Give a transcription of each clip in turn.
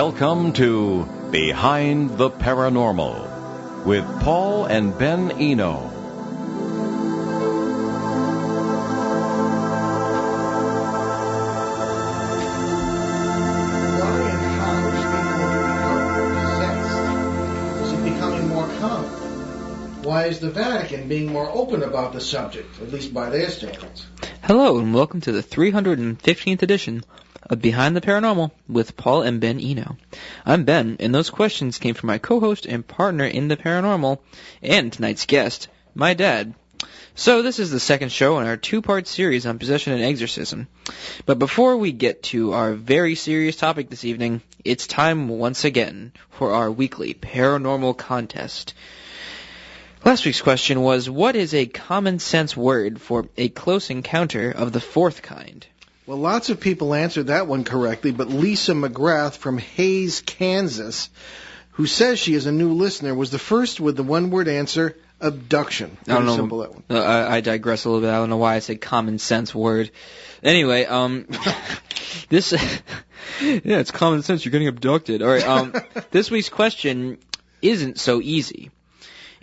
Welcome to Behind the Paranormal with Paul and Ben Eno. Why and how is people becoming possessed? Is it becoming more common? Why is the Vatican being more open about the subject, at least by their standards? Hello, and welcome to the 315th edition of Behind the Paranormal with Paul and Ben Eno. I'm Ben, and those questions came from my co-host and partner in the paranormal, and tonight's guest, my dad. So this is the second show in our two-part series on possession and exorcism. But before we get to our very serious topic this evening, it's time once again for our weekly paranormal contest. Last week's question was, what is a common sense word for a close encounter of the fourth kind? Well, lots of people answered that one correctly, but Lisa McGrath from Hayes, Kansas, who says she is a new listener, was the first with the one-word answer, abduction. Very simple, that one. I digress a little bit. I don't know why I said common sense word. Anyway, this... yeah, it's common sense. You're getting abducted. All right, this week's question isn't so easy.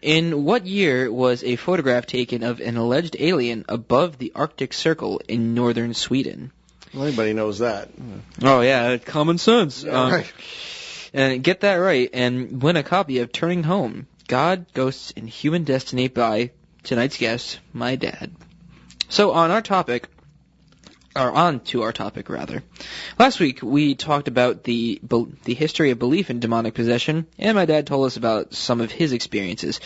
In what year was a photograph taken of an alleged alien above the Arctic Circle in northern Sweden? Well, anybody knows that. Oh, yeah, common sense. Yeah, right. And get that right and win a copy of Turning Home, God, Ghosts, and Human Destiny by tonight's guest, my dad. So on to our topic, rather. Last week, we talked about the history of belief in demonic possession, and my dad told us about some of his experiences,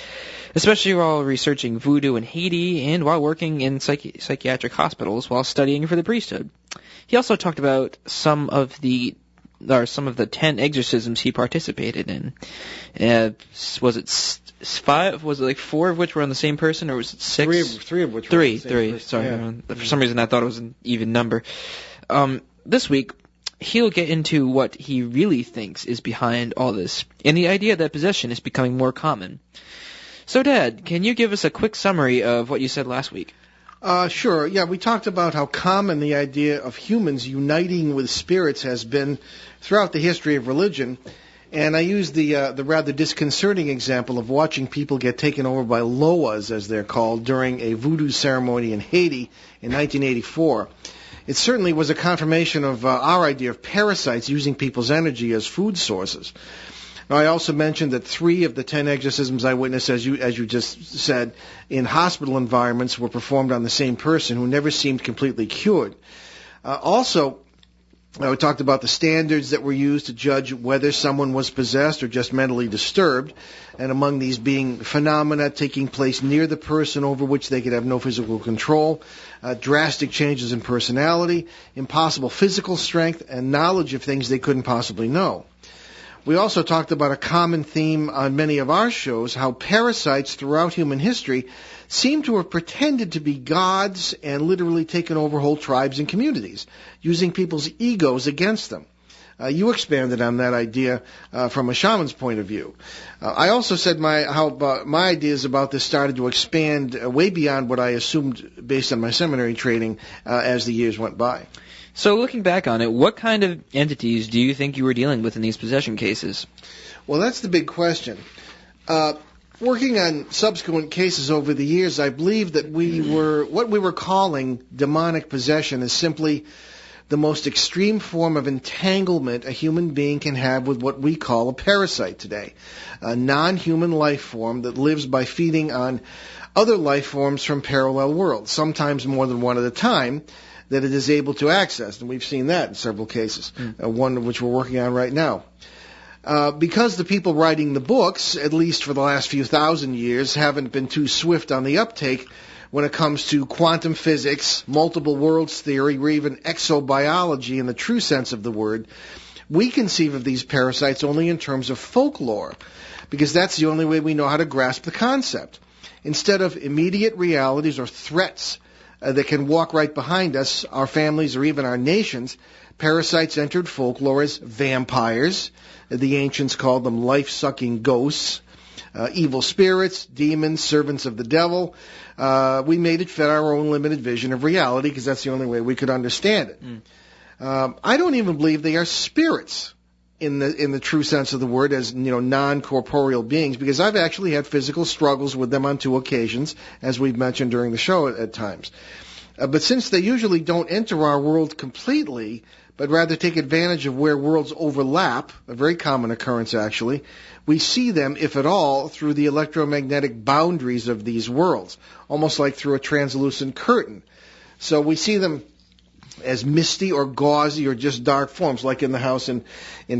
especially while researching voodoo in Haiti and while working in psychiatric hospitals while studying for the priesthood. He also talked about some of the 10 exorcisms he participated in. Was it 5? Was it like 4 of which were on the same person, or was it 6? Three of which were on the same person. Sorry, yeah. For some reason I thought it was an even number. This week, he'll get into what he really thinks is behind all this, and the idea that possession is becoming more common. So, Dad, can you give us a quick summary of what you said last week? Sure. Yeah, we talked about how common the idea of humans uniting with spirits has been throughout the history of religion, and I used the rather disconcerting example of watching people get taken over by loas, as they're called, during a voodoo ceremony in Haiti in 1984. It certainly was a confirmation of our idea of parasites using people's energy as food sources. Now, I also mentioned that 3 of the 10 exorcisms I witnessed, as you just said, in hospital environments were performed on the same person who never seemed completely cured. Also, we talked about the standards that were used to judge whether someone was possessed or just mentally disturbed, and among these being phenomena taking place near the person over which they could have no physical control, drastic changes in personality, impossible physical strength, and knowledge of things they couldn't possibly know. We also talked about a common theme on many of our shows, how parasites throughout human history seem to have pretended to be gods and literally taken over whole tribes and communities, using people's egos against them. You expanded on that idea from a shaman's point of view. I also said my ideas about this started to expand way beyond what I assumed based on my seminary training as the years went by. So looking back on it, what kind of entities do you think you were dealing with in these possession cases? Well, that's the big question. Working on subsequent cases over the years, I believe that what we were calling demonic possession is simply the most extreme form of entanglement a human being can have with what we call a parasite today, a non-human life form that lives by feeding on other life forms from parallel worlds, sometimes more than one at a time, that it is able to access, and we've seen that in several cases, one of which we're working on right now. Because the people writing the books, at least for the last few thousand years, haven't been too swift on the uptake when it comes to quantum physics, multiple worlds theory, or even exobiology in the true sense of the word, we conceive of these parasites only in terms of folklore, because that's the only way we know how to grasp the concept. Instead of immediate realities or threats that can walk right behind us, our families, or even our nations, parasites entered folklore as vampires. The ancients called them life-sucking ghosts, evil spirits, demons, servants of the devil. We made it fit our own limited vision of reality because that's the only way we could understand it. I don't even believe they are spirits. in the true sense of the word as non-corporeal beings, because I've actually had physical struggles with them on 2 occasions, as we've mentioned during the show at times. But since they usually don't enter our world completely, but rather take advantage of where worlds overlap, a very common occurrence actually, we see them, if at all, through the electromagnetic boundaries of these worlds, almost like through a translucent curtain. So we see them as misty or gauzy or just dark forms, like in the house in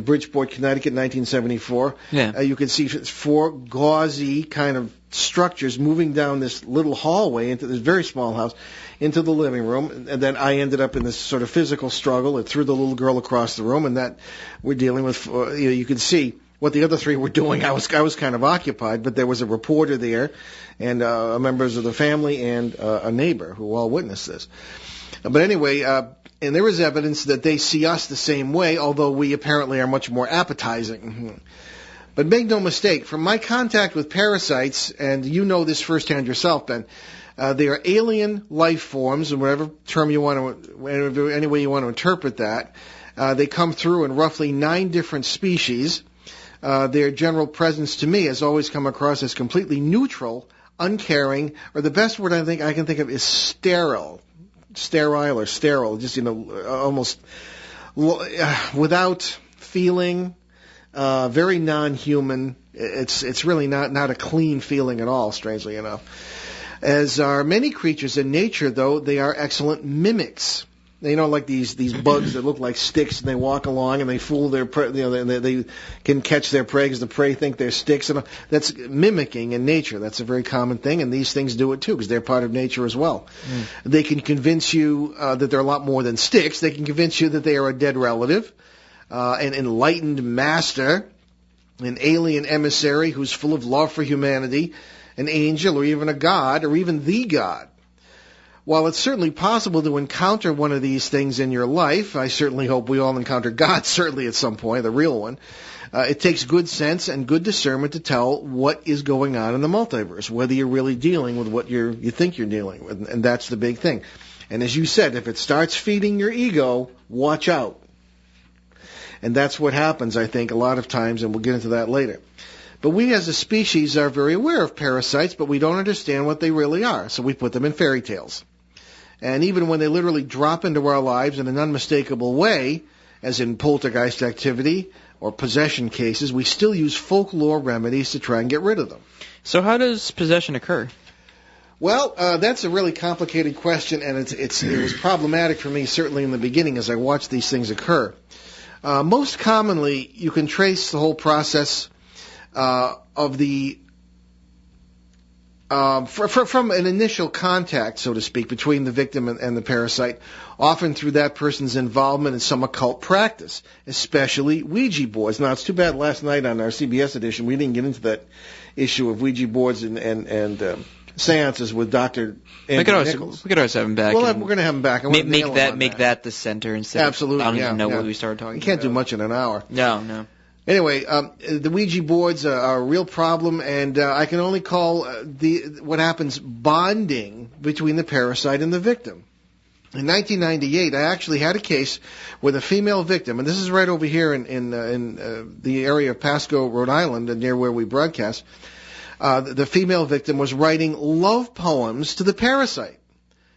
Bridgeport, Connecticut, 1974. Yeah. You can see 4 gauzy kind of structures moving down this little hallway into this very small house, into the living room, and then I ended up in this sort of physical struggle. It threw the little girl across the room, and that we're dealing with. You could see what the other 3 were doing. I was kind of occupied, but there was a reporter there, and members of the family, and a neighbor who all witnessed this. But anyway, and there is evidence that they see us the same way, although we apparently are much more appetizing. But make no mistake, from my contact with parasites, and you know this firsthand yourself, Ben, they are alien life forms, and whatever term you want to, any way you want to interpret that. They come through in roughly 9 different species. Their general presence to me has always come across as completely neutral, uncaring, or the best word I can think of is sterile, just almost without feeling, very non-human. It's really not a clean feeling at all, strangely enough. As are many creatures in nature, though, they are excellent mimics. Like these bugs that look like sticks, and they walk along and they fool their prey. They can catch their prey because the prey think they're sticks. And that's mimicking in nature. That's a very common thing, and these things do it too because they're part of nature as well. They can convince you that they're a lot more than sticks. They can convince you that they are a dead relative, an enlightened master, an alien emissary who's full of love for humanity, an angel, or even a god, or even the god. While it's certainly possible to encounter one of these things in your life, I certainly hope we all encounter God, certainly at some point, the real one, it takes good sense and good discernment to tell what is going on in the multiverse, whether you're really dealing with what you think you're dealing with, and that's the big thing. And as you said, if it starts feeding your ego, watch out. And that's what happens, I think, a lot of times, and we'll get into that later. But we as a species are very aware of parasites, but we don't understand what they really are, so we put them in fairy tales. And even when they literally drop into our lives in an unmistakable way, as in poltergeist activity or possession cases, we still use folklore remedies to try and get rid of them. So how does possession occur? Well, that's a really complicated question, and it was problematic for me, certainly in the beginning, as I watched these things occur. Most commonly, you can trace the whole process of the from an initial contact, so to speak, between the victim and the parasite, often through that person's involvement in some occult practice, especially Ouija boards. Now, it's too bad last night on our CBS edition we didn't get into that issue of Ouija boards and seances with Dr. Andrew Nichols. We could always have him back. Well, we're going to have him back. Make that the center instead. Absolutely, I don't even know what we started talking about. You can't do much in an hour. No. Anyway, the Ouija boards are a real problem, and I can only call what happens bonding between the parasite and the victim. In 1998, I actually had a case with a female victim, and this is right over here in the area of Pasco, Rhode Island, near where we broadcast. The female victim was writing love poems to the parasite.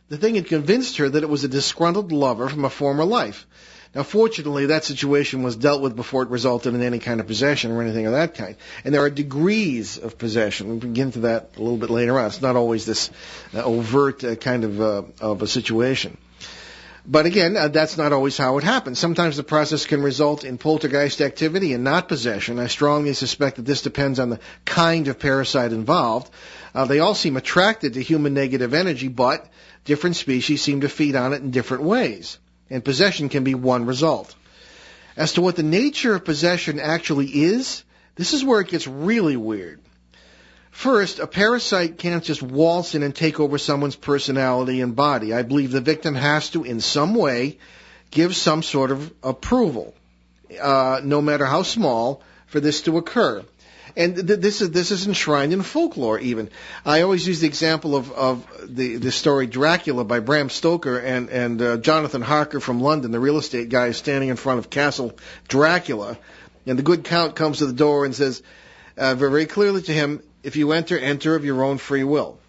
The thing had convinced her that it was a disgruntled lover from a former life. Now, fortunately, that situation was dealt with before it resulted in any kind of possession or anything of that kind. And there are degrees of possession. We'll get into that a little bit later on. It's not always this overt kind of a situation. But again, that's not always how it happens. Sometimes the process can result in poltergeist activity and not possession. I strongly suspect that this depends on the kind of parasite involved. They all seem attracted to human negative energy, but different species seem to feed on it in different ways. And possession can be one result. As to what the nature of possession actually is, this is where it gets really weird. First, a parasite can't just waltz in and take over someone's personality and body. I believe the victim has to, in some way, give some sort of approval, no matter how small, for this to occur. And this is enshrined in folklore, even. I always use the example of the story Dracula by Bram Stoker and Jonathan Harker from London, the real estate guy, is standing in front of Castle Dracula, And the good count comes to the door and says very clearly to him, if you enter, enter of your own free will.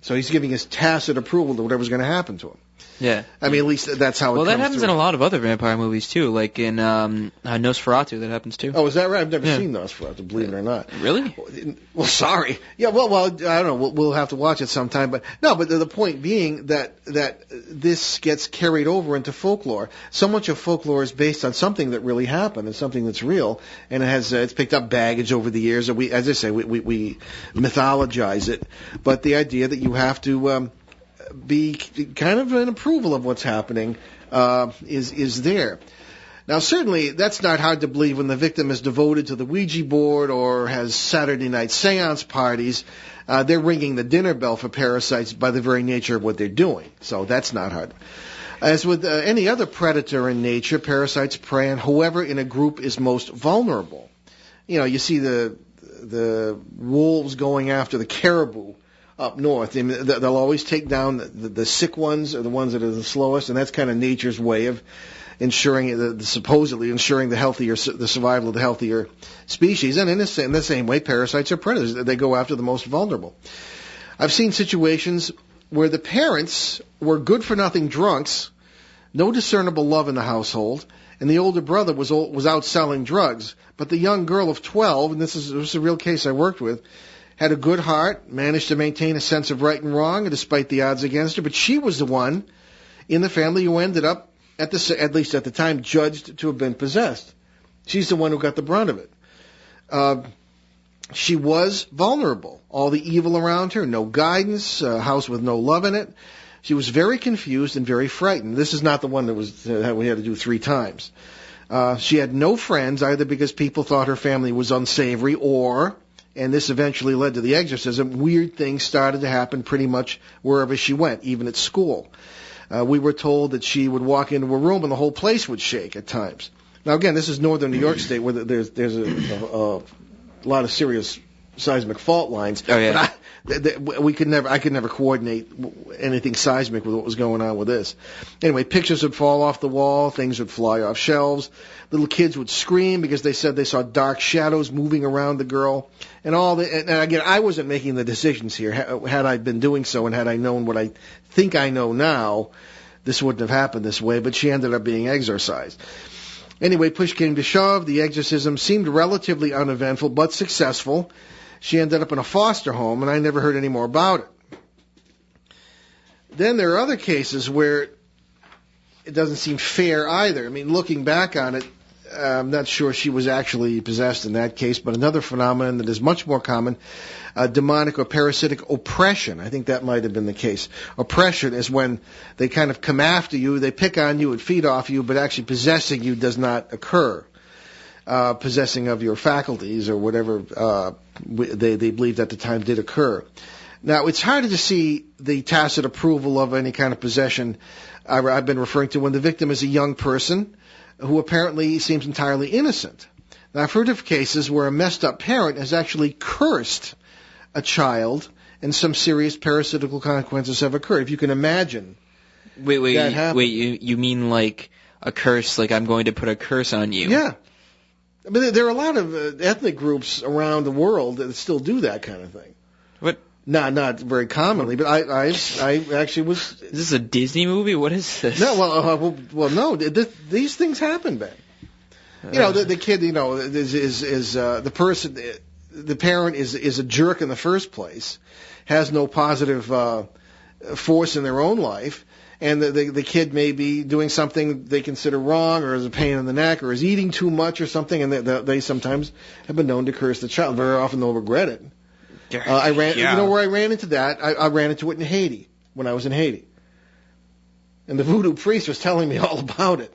So he's giving his tacit approval to whatever's going to happen to him. Yeah. I mean, at least that's how it comes Well, that happens through. in a lot of other vampire movies, too, like in Nosferatu, that happens, too. Oh, is that right? I've never seen Nosferatu, believe it or not. Really? Well, sorry. Yeah, well, I don't know. We'll have to watch it sometime. But no, but the point being that this gets carried over into folklore. So much of folklore is based on something that really happened and something that's real, and it has it's picked up baggage over the years. And we, as I say, we mythologize it. But the idea that you have to be kind of an approval of what's happening is there. Now, certainly, that's not hard to believe when the victim is devoted to the Ouija board or has Saturday night seance parties. They're ringing the dinner bell for parasites by the very nature of what they're doing. So that's not hard. As with any other predator in nature, parasites prey on whoever in a group is most vulnerable. You know, you see the wolves going after the caribou up north. I mean, they'll always take down the sick ones or the ones that are the slowest, and that's kind of nature's way of ensuring, supposedly ensuring the survival of the healthier species. And in the same way, parasites are predators. They go after the most vulnerable. I've seen situations where the parents were good-for-nothing drunks, no discernible love in the household, and the older brother was out selling drugs. But the young girl of 12, and this is a real case I worked with, had a good heart, managed to maintain a sense of right and wrong despite the odds against her, but she was the one in the family who ended up, at least at the time, judged to have been possessed. She's the one who got the brunt of it. She was vulnerable. All the evil around her, no guidance, a house with no love in it. She was very confused and very frightened. This is not the one that we had to do 3 times. She had no friends, either because people thought her family was unsavory or, and this eventually led to the exorcism, weird things started to happen pretty much wherever she went, even at school. We were told that she would walk into a room and the whole place would shake at times. Now, again, this is northern New York State where there's a lot of serious seismic fault lines. Oh, yeah. But I could never coordinate anything seismic with what was going on with this. Anyway, pictures would fall off the wall, things would fly off shelves, little kids would scream because they said they saw dark shadows moving around the girl, and again, I wasn't making the decisions here. Had I been doing so and had I known what I think I know now, this wouldn't have happened this way, but she ended up being exorcised. Anyway, push came to shove. The exorcism seemed relatively uneventful, but successful. She ended up in a foster home, and I never heard any more about it. Then there are other cases where it doesn't seem fair either. I mean, looking back on it, I'm not sure she was actually possessed in that case, but another phenomenon that is much more common, demonic or parasitic oppression. I think that might have been the case. Oppression is when they kind of come after you, they pick on you and feed off you, but actually possessing you does not occur. Possessing of your faculties or whatever they believed at the time did occur. Now, it's harder to see the tacit approval of any kind of possession I've been referring to when the victim is a young person who apparently seems entirely innocent. Now, I've heard of cases where a messed up parent has actually cursed a child and some serious parasitical consequences have occurred. If you can imagine that happening. You mean like a curse, like I'm going to put a curse on you? Yeah. I mean, there are a lot of ethnic groups around the world that still do that kind of thing. What? Not very commonly, but I actually was. Is this a Disney movie? What is this? No, well, no. These things happen, Ben. You know, the kid, you know, is the person, the parent is a jerk in the first place, has no positive force in their own life. And the kid may be doing something they consider wrong, or is a pain in the neck, or is eating too much, or something, and they sometimes have been known to curse the child. Very often they'll regret it. You know where I ran into that? I ran into it in Haiti when I was in Haiti, and the voodoo priest was telling me all about it,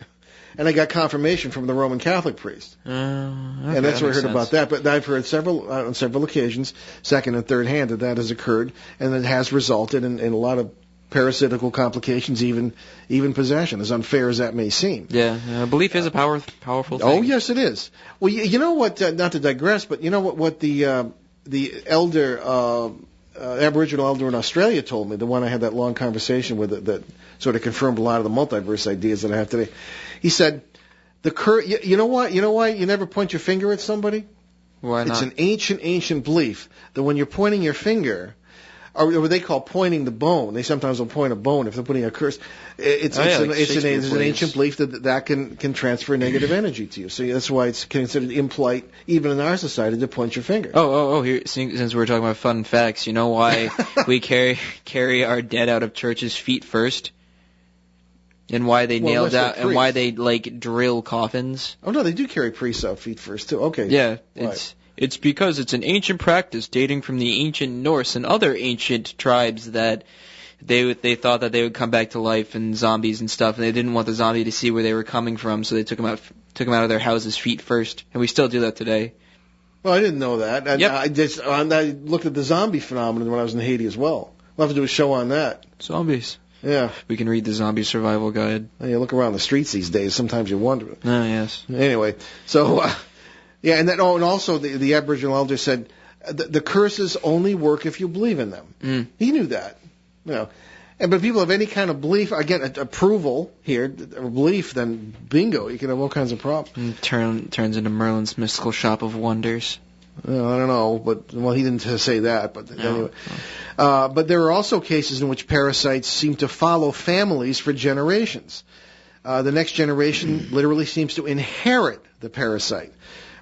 and I got confirmation from the Roman Catholic priest, okay, and that's where I heard about that. But I've heard on several occasions, second and third hand, that has occurred, and it has resulted in a lot of parasitical complications, even possession, as unfair as that may seem. Yeah, belief is a powerful thing. Oh, yes, it is. Well, you know what? Not to digress, but you know what the elder, Aboriginal elder in Australia told me. The one I had that long conversation with that sort of confirmed a lot of the multiverse ideas that I have today. He said, You know what? You know why you never point your finger at somebody? Why not? It's an ancient belief that when you're pointing your finger, or what they call pointing the bone, they sometimes will point a bone if they're putting a curse. It's an ancient belief that can transfer negative energy to you. So that's why it's considered impolite, even in our society, to point your finger. Here, since we're talking about fun facts, you know why we carry our dead out of churches feet first? And why they nail down, and why they drill coffins. Oh no, they do carry priests out feet first too. Okay. Yeah, it's because it's an ancient practice dating from the ancient Norse and other ancient tribes that they thought that they would come back to life and zombies and stuff, and they didn't want the zombie to see where they were coming from, so they took them out of their houses feet first, and we still do that today. Well, I didn't know that. Yep. I looked at the zombie phenomenon when I was in Haiti as well. We'll have to do a show on that. Zombies. Yeah. We can read the zombie survival guide. You look around the streets these days, sometimes you wonder. Oh, yes. Anyway, so, and also the Aboriginal elder said, the curses only work if you believe in them. Mm. He knew that. But people have any kind of belief, again, approval here, or belief, then bingo, you can have all kinds of problems. Turns into Merlin's mystical shop of wonders. Well, I don't know, but he didn't say that. But anyway, but there are also cases in which parasites seem to follow families for generations. The next generation literally seems to inherit the parasite,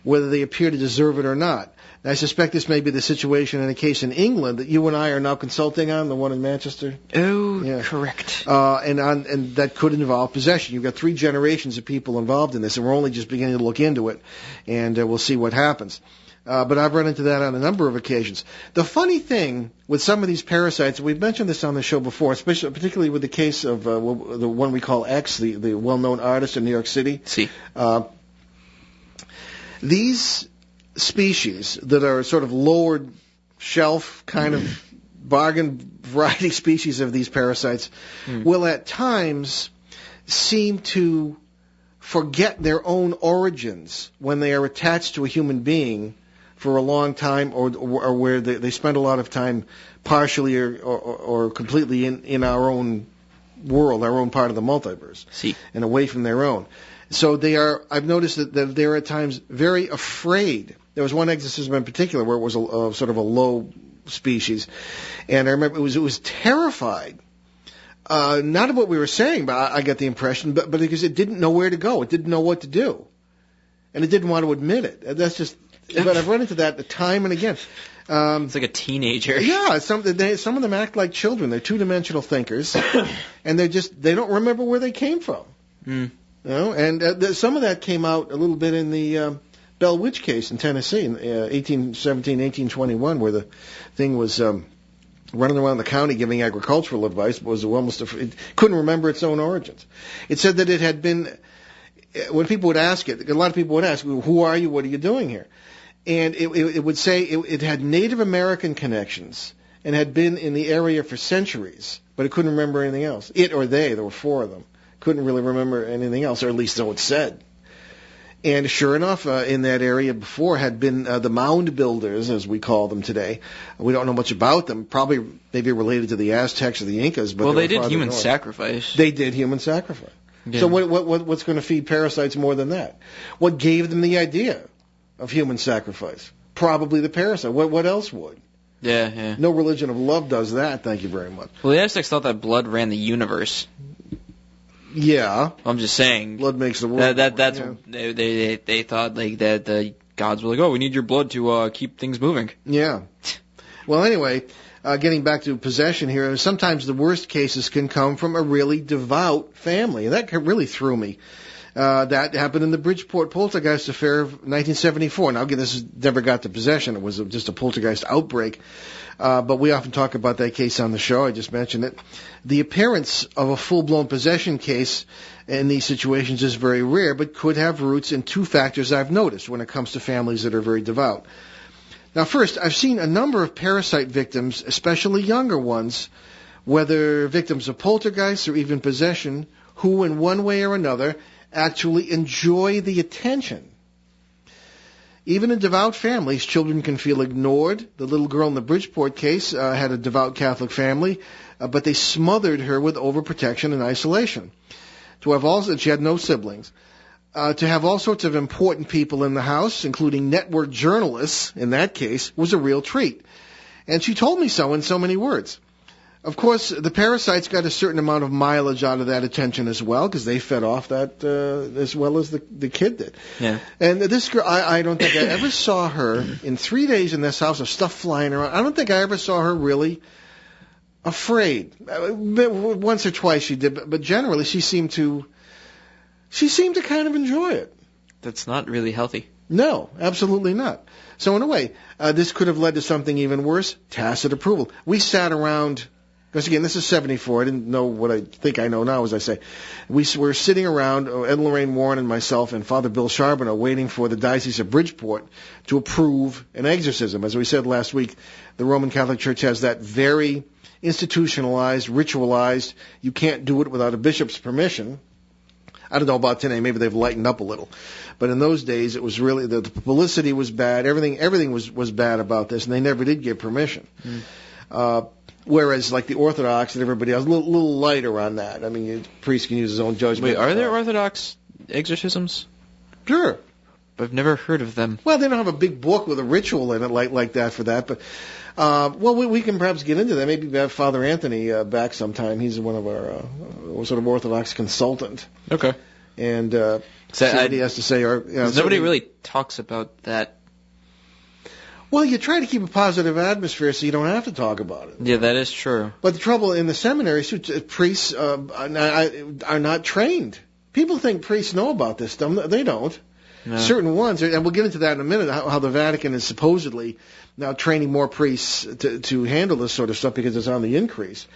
whether they appear to deserve it or not. And I suspect this may be the situation in a case in England that you and I are now consulting on, the one in Manchester. Oh, yeah. Correct. And that could involve possession. You've got 3 generations of people involved in this, and we're only just beginning to look into it, and we'll see what happens. But I've run into that on a number of occasions. The funny thing with some of these parasites, we've mentioned this on the show before, particularly with the case of the one we call X, the well-known artist in New York City. See. These species that are sort of lower shelf kind of bargain variety species of these parasites will at times seem to forget their own origins when they are attached to a human being for a long time, or where they spend a lot of time partially or completely in our own world, our own part of the multiverse, and away from their own. So I've noticed that they're at times very afraid. There was one exorcism in particular where it was a sort of a low species, and I remember it was terrified. Not of what we were saying, but I get the impression, but because it didn't know where to go, it didn't know what to do, and it didn't want to admit it. That's just. But I've run into that time and again. It's like a teenager. Yeah, some of them act like children. They're 2-dimensional thinkers, and they don't remember where they came from. Mm. And some of that came out a little bit in the Bell Witch case in Tennessee in 1817, 1821, where the thing was running around the county giving agricultural advice, but it couldn't remember its own origins. It said that it had been, when people would ask it, a lot of people would ask, "Who are you? What are you doing here?" And it would say it had Native American connections and had been in the area for centuries, but it couldn't remember anything else. It or they, there were 4 of them, couldn't really remember anything else, or at least so it said. And sure enough, in that area before had been the mound builders, as we call them today. We don't know much about them, probably maybe related to the Aztecs or the Incas. But they did human sacrifice. They did human sacrifice. Yeah. So what's going to feed parasites more than that? What gave them the idea of human sacrifice? Probably the parasite. What else would? Yeah. No religion of love does that, thank you very much. Well, the Aztecs thought that blood ran the universe. Yeah. I'm just saying. Blood makes the world. That's they thought that the gods were like, oh, we need your blood to keep things moving. Yeah. Well, anyway, getting back to possession here, sometimes the worst cases can come from a really devout family, and that really threw me. That happened in the Bridgeport poltergeist affair of 1974. Now, again, this never got to possession. It was just a poltergeist outbreak. But we often talk about that case on the show. I just mentioned it. The appearance of a full-blown possession case in these situations is very rare, but could have roots in 2 factors I've noticed when it comes to families that are very devout. Now, first, I've seen a number of parasite victims, especially younger ones, whether victims of poltergeists or even possession, who in one way or another actually enjoy the attention. Even in devout families, children can feel ignored. The little girl in the Bridgeport case had a devout Catholic family, but they smothered her with overprotection and isolation. She had no siblings. to have all sorts of important people in the house, including network journalists, in that case, was a real treat. And she told me so in so many words. Of course, the parasites got a certain amount of mileage out of that attention as well, because they fed off that as well as the kid did. Yeah. And this girl, I don't think I ever saw her in 3 days in this house of stuff flying around. I don't think I ever saw her really afraid. Once or twice she did, but generally she seemed to kind of enjoy it. That's not really healthy. No, absolutely not. So in a way, this could have led to something even worse, tacit approval. We sat around, because again, this is 74. I didn't know what I think I know now, as I say. We were sitting around, Ed and Lorraine Warren and myself and Father Bill Charbonneau, waiting for the Diocese of Bridgeport to approve an exorcism. As we said last week, the Roman Catholic Church has that very institutionalized, ritualized, you can't do it without a bishop's permission. I don't know about today. Maybe they've lightened up a little. But in those days, it was really, the publicity was bad. Everything was bad about this, and they never did give permission. Whereas, like the Orthodox and everybody else, a little lighter on that. I mean, the priest can use his own judgment. Wait, are there Orthodox exorcisms? Sure. I've never heard of them. Well, they don't have a big book with a ritual in it like that for that. But, well, we can perhaps get into that. Maybe have Father Anthony back sometime. He's one of our sort of Orthodox consultant. Okay. And see what he has to say. Nobody really talks about that. Well, you try to keep a positive atmosphere so you don't have to talk about it. Yeah, that is true. But the trouble in the seminaries, priests are not trained. People think priests know about this stuff. They don't. No. Certain ones, and we'll get into that in a minute, how the Vatican is supposedly now training more priests to handle this sort of stuff because it's on the increase.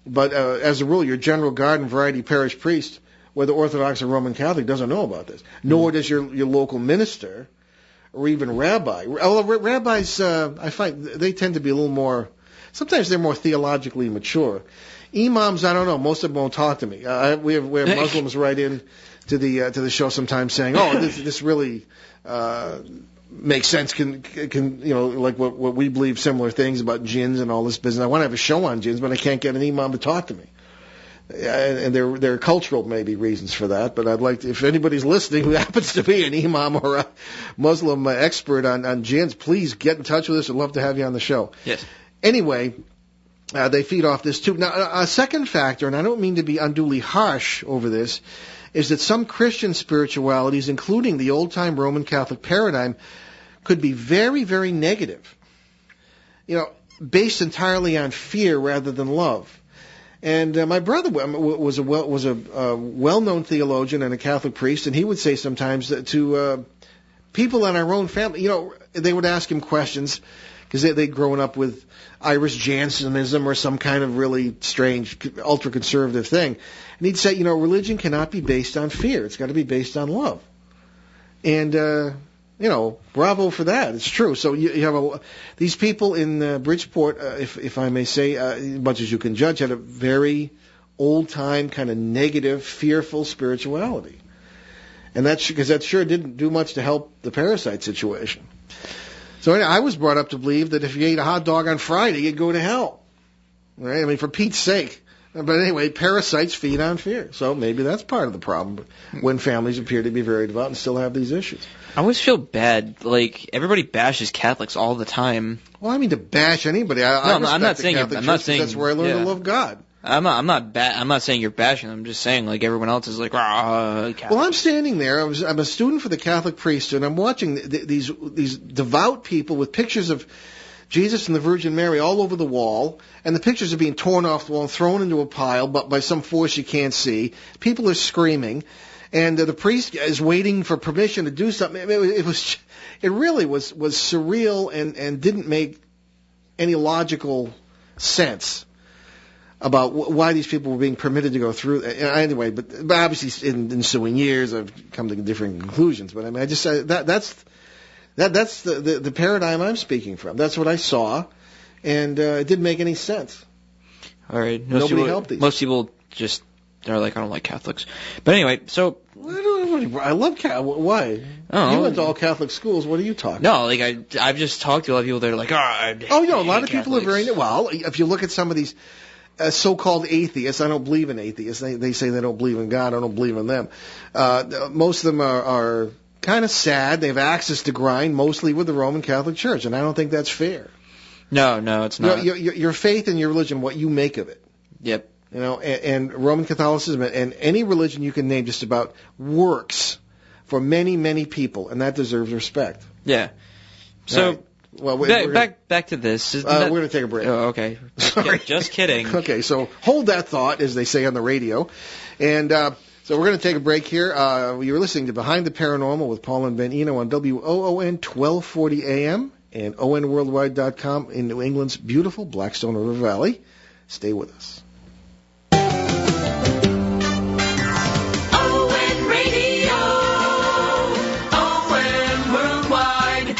But as a rule, your general garden variety parish priest, whether Orthodox or Roman Catholic, doesn't know about this. Nor does your local minister or even rabbi. Although rabbis, I find they tend to be a little more, sometimes they're more theologically mature. Imams, I don't know. Most of them won't talk to me. We have Muslims write in to the show sometimes saying, "Oh, this really makes sense. Can like what we believe, similar things about jinns and all this business. I want to have a show on jinns, but I can't get an imam to talk to me." And there are cultural maybe reasons for that, but I'd like to, if anybody's listening who happens to be an imam or a Muslim expert on jinns, please get in touch with us. I'd love to have you on the show. Yes. Anyway, they feed off this too. Now, a second factor, and I don't mean to be unduly harsh over this, is that some Christian spiritualities, including the old-time Roman Catholic paradigm, could be very, very negative. Based entirely on fear rather than love. And my brother was a well-known theologian and a Catholic priest, and he would say sometimes that to people in our own family, they would ask him questions because they'd grown up with Irish Jansenism or some kind of really strange, ultra-conservative thing. And he'd say, religion cannot be based on fear. It's got to be based on love. And, bravo for that. It's true. So you have these people in Bridgeport, if I may say, as much as you can judge, had a very old-time kind of negative, fearful spirituality. And that's because that sure didn't do much to help the parasite situation. So I was brought up to believe that if you ate a hot dog on Friday, you'd go to hell. Right? I mean, for Pete's sake. But anyway, parasites feed on fear. So maybe that's part of the problem when families appear to be very devout and still have these issues. I always feel bad. Like, everybody bashes Catholics all the time. Well, I mean to bash anybody. I'm not saying that's where I learned to love God. I'm not saying you're bashing them. I'm just saying, like, everyone else is like, Catholics. Well, I'm standing there. I'm a student for the Catholic priesthood, and I'm watching these devout people with pictures of Jesus and the Virgin Mary all over the wall, and the pictures are being torn off the wall and thrown into a pile, but by some force you can't see. People are screaming, and the priest is waiting for permission to do something. It really was surreal and didn't make any logical sense about why these people were being permitted to go through. Anyway, but obviously in ensuing years I've come to different conclusions. But I mean, I just say that's the paradigm I'm speaking from. That's what I saw, and it didn't make any sense. All right. Nobody helped these. Most people just, they're like, I don't like Catholics. But anyway, so... I love Catholic. Why? You went to all Catholic schools. What are you talking about? No, like, I've just talked to a lot of people that are like, a lot of people are very... Well, if you look at some of these... so-called atheists. I don't believe in atheists. They say they don't believe in God. I don't believe in them. Most of them are kind of sad. They have axes to grind, mostly with the Roman Catholic Church, and I don't think that's fair. No, it's not. Your faith and your religion, what you make of it. Yep. And Roman Catholicism and any religion you can name just about works for many, many people, and that deserves respect. Yeah. So, right. Well, back to this. We're going to take a break. Oh, okay. Sorry. Just kidding. Okay, so hold that thought, as they say on the radio. And so we're going to take a break here. You're listening to Behind the Paranormal with Paul and Ben Eno on WOON 1240 AM and ONWorldwide.com in New England's beautiful Blackstone River Valley. Stay with us.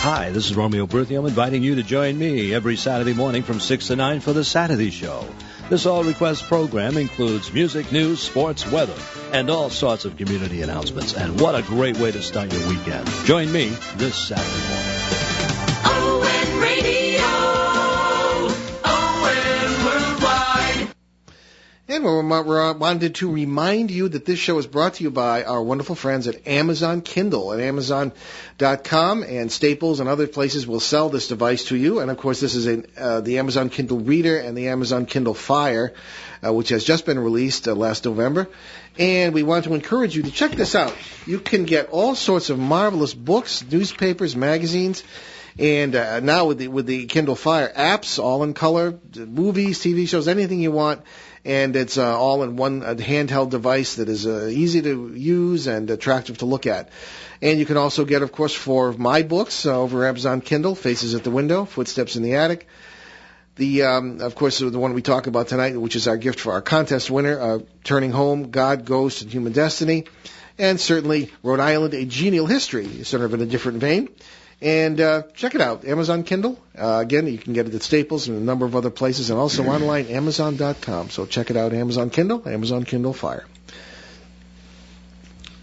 Hi, this is Romeo Berthium. I'm inviting you to join me every Saturday morning from 6 to 9 for The Saturday Show. This all-request program includes music, news, sports, weather, and all sorts of community announcements. And what a great way to start your weekend. Join me this Saturday morning. ON Radio, ON Worldwide. And we wanted to remind you that this show is brought to you by our wonderful friends at Amazon Kindle. At Amazon.com and Staples and other places will sell this device to you. And, of course, this is the Amazon Kindle Reader and the Amazon Kindle Fire, which has just been released last November. And we want to encourage you to check this out. You can get all sorts of marvelous books, newspapers, magazines, and now with the Kindle Fire, apps, all in color, movies, TV shows, anything you want. And it's all in one handheld device that is easy to use and attractive to look at. And you can also get, of course, 4 of my books over Amazon Kindle, Faces at the Window, Footsteps in the Attic. Of course, the one we talk about tonight, which is our gift for our contest winner, Turning Home, God, Ghost, and Human Destiny. And certainly Rhode Island, A Genial History, sort of in a different vein. And check it out, Amazon Kindle. Again, you can get it at Staples and a number of other places, and also online, Amazon.com. So check it out, Amazon Kindle, Amazon Kindle Fire.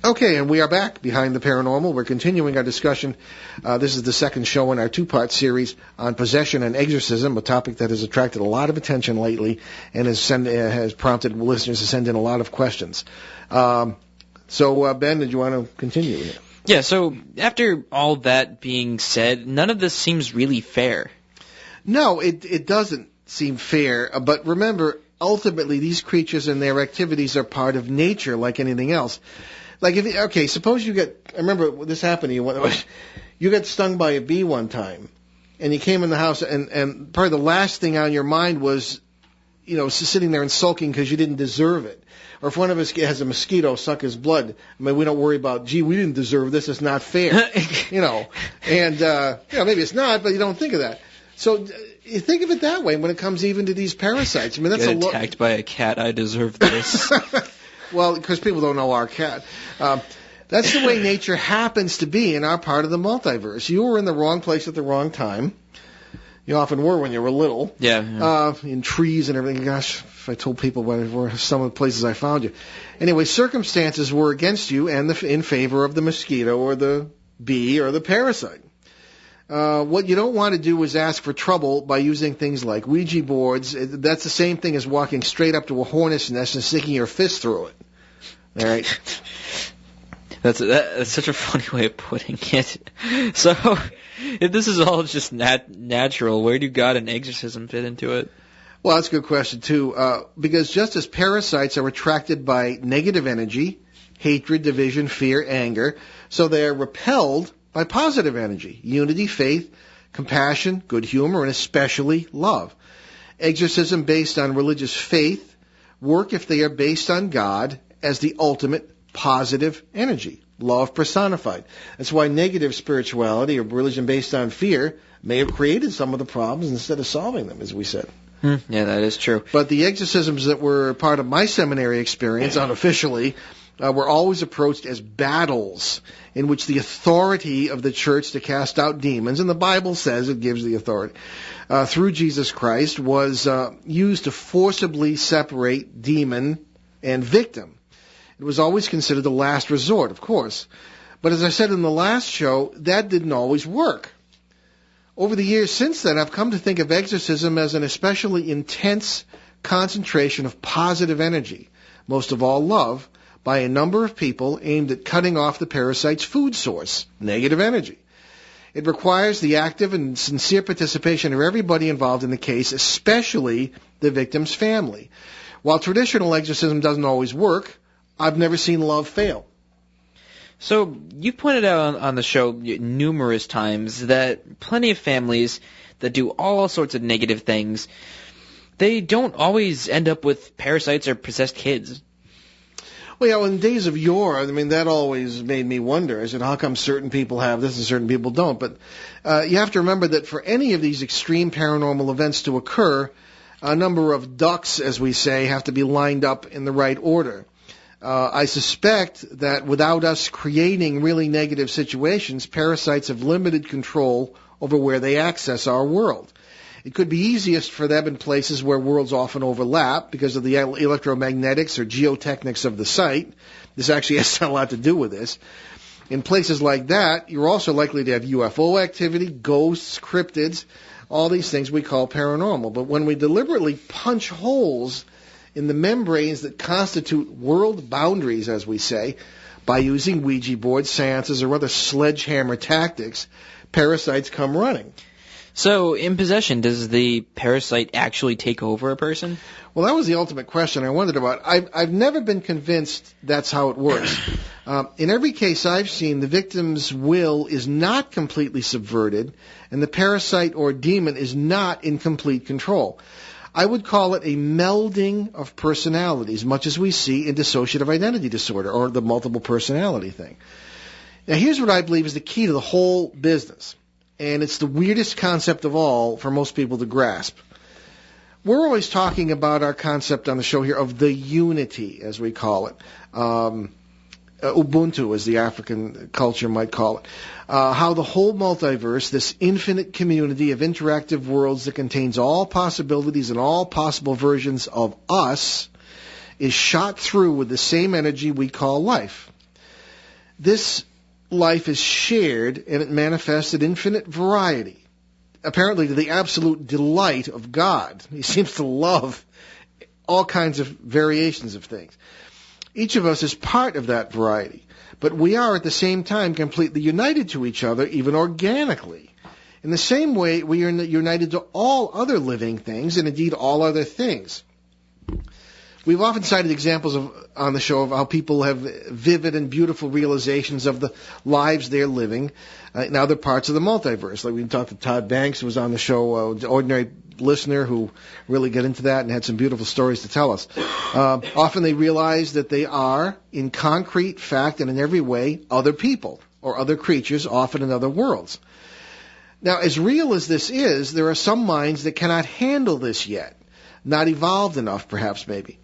Okay, and we are back behind the paranormal. We're continuing our discussion. This is the second show in our 2-part series on possession and exorcism, a topic that has attracted a lot of attention lately and has prompted listeners to send in a lot of questions. So, Ben, did you want to continue here? Yeah, so after all that being said, none of this seems really fair. No, it doesn't seem fair, but remember, ultimately these creatures and their activities are part of nature like anything else. Like, suppose you I remember this happened to you, you got stung by a bee one time, and you came in the house, and probably the last thing on your mind was, sitting there and sulking because you didn't deserve it. Or if one of us has a mosquito suck his blood, we don't worry about, we didn't deserve this, it's not fair, And, maybe it's not, but you don't think of that. So you think of it that way when it comes even to these parasites. That's Get attacked by a cat, I deserve this. Well, because people don't know our cat. That's the way nature happens to be in our part of the multiverse. You were in the wrong place at the wrong time. You often were when you were little. Yeah. In trees and everything. Gosh, if I told people where some of the places I found you. Anyway, circumstances were against you and in favor of the mosquito or the bee or the parasite. What you don't want to do is ask for trouble by using things like Ouija boards. That's the same thing as walking straight up to a hornet's nest and sticking your fist through it. All right? That's such a funny way of putting it. So, if this is all just natural, where do God and exorcism fit into it? Well, that's a good question, too. Because just as parasites are attracted by negative energy, hatred, division, fear, anger, so they are repelled by positive energy, unity, faith, compassion, good humor, and especially love. Exorcism based on religious faith work if they are based on God as the ultimate positive energy, love personified. That's why negative spirituality or religion based on fear may have created some of the problems instead of solving them, as we said. Yeah, that is true. But the exorcisms that were part of my seminary experience, unofficially, were always approached as battles in which the authority of the church to cast out demons, and the Bible says it gives the authority, through Jesus Christ, was used to forcibly separate demon and victim. It was always considered the last resort, of course. But as I said in the last show, that didn't always work. Over the years since then, I've come to think of exorcism as an especially intense concentration of positive energy, most of all love, by a number of people aimed at cutting off the parasite's food source, negative energy. It requires the active and sincere participation of everybody involved in the case, especially the victim's family. While traditional exorcism doesn't always work, I've never seen love fail. So you pointed out on the show numerous times that plenty of families that do all sorts of negative things, they don't always end up with parasites or possessed kids. Well, in days of yore, I mean, that always made me wonder. I said, how come certain people have this and certain people don't? But you have to remember that for any of these extreme paranormal events to occur, a number of ducks, as we say, have to be lined up in the right order. I suspect that without us creating really negative situations, parasites have limited control over where they access our world. It could be easiest for them in places where worlds often overlap because of the electromagnetics or geotechnics of the site. This actually has a lot to do with this. In places like that, you're also likely to have UFO activity, ghosts, cryptids, all these things we call paranormal. But when we deliberately punch holes in the membranes that constitute world boundaries, as we say, by using Ouija boards, seances, or other sledgehammer tactics, parasites come running. So, in possession, does the parasite actually take over a person? Well, that was the ultimate question I wondered about. I've never been convinced that's how it works. In every case I've seen, the victim's will is not completely subverted, and the parasite or demon is not in complete control. I would call it a melding of personalities, much as we see in dissociative identity disorder, or the multiple personality thing. Now, here's what I believe is the key to the whole business. And it's the weirdest concept of all for most people to grasp. We're always talking about our concept on the show here of the unity, as we call it. Ubuntu, as the African culture might call it. How the whole multiverse, this infinite community of interactive worlds that contains all possibilities and all possible versions of us, is shot through with the same energy we call life. This life is shared, and it manifests in infinite variety, apparently to the absolute delight of God. He seems to love all kinds of variations of things. Each of us is part of that variety, but we are at the same time completely united to each other, even organically. In the same way, we are united to all other living things, and indeed all other things. We've often cited examples on the show of how people have vivid and beautiful realizations of the lives they're living in other parts of the multiverse. Like we talked to Todd Banks, who was on the show, an ordinary listener who really got into that and had some beautiful stories to tell us. Often they realize that they are, in concrete fact and in every way, other people or other creatures, often in other worlds. Now, as real as this is, there are some minds that cannot handle this yet, not evolved enough, perhaps, maybe.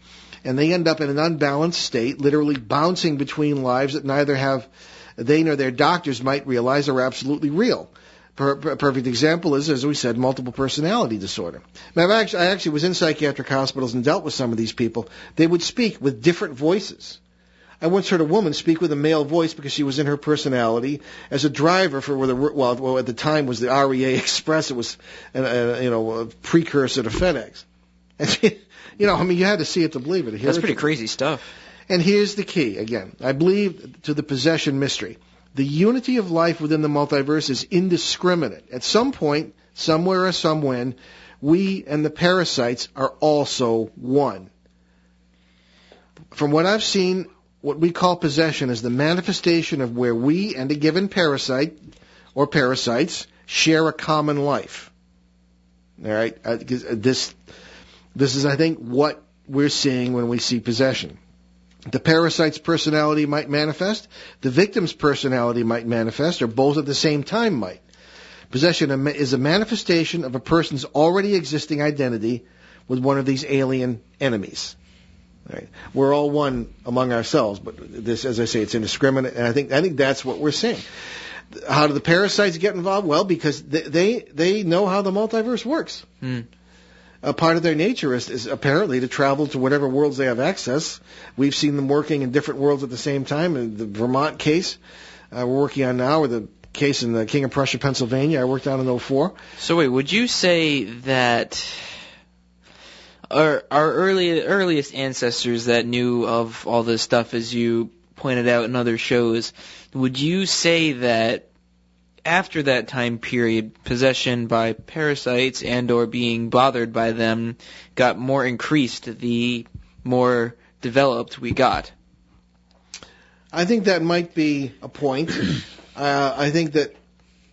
And they end up in an unbalanced state, literally bouncing between lives that neither have they nor their doctors might realize are absolutely real. A perfect example is, as we said, multiple personality disorder. Now, I actually was in psychiatric hospitals and dealt with some of these people. They would speak with different voices. I once heard a woman speak with a male voice because she was in her personality as a driver for well, at the time was the REA Express. It was a precursor to FedEx. And she, you had to see it to believe it. That's pretty crazy stuff. And here's the key, again. I believe to the possession mystery. The unity of life within the multiverse is indiscriminate. At some point, somewhere or somewhen, we and the parasites are also one. From what I've seen, what we call possession is the manifestation of where we and a given parasite or parasites share a common life. All right? This is, I think, what we're seeing when we see possession. The parasite's personality might manifest, the victim's personality might manifest, or both at the same time might. Possession is a manifestation of a person's already existing identity with one of these alien enemies. Right? We're all one among ourselves, but this, as I say, it's indiscriminate, and I think that's what we're seeing. How do the parasites get involved? Well, because they know how the multiverse works. A part of their nature is apparently to travel to whatever worlds they have access. We've seen them working in different worlds at the same time. In the Vermont case we're working on now, or the case in the King of Prussia, Pennsylvania, I worked on in 2004. So wait, would you say that our earliest ancestors that knew of all this stuff, as you pointed out in other shows, would you say that after that time period, possession by parasites and or being bothered by them got more increased the more developed we got? I think that might be a point. I think that,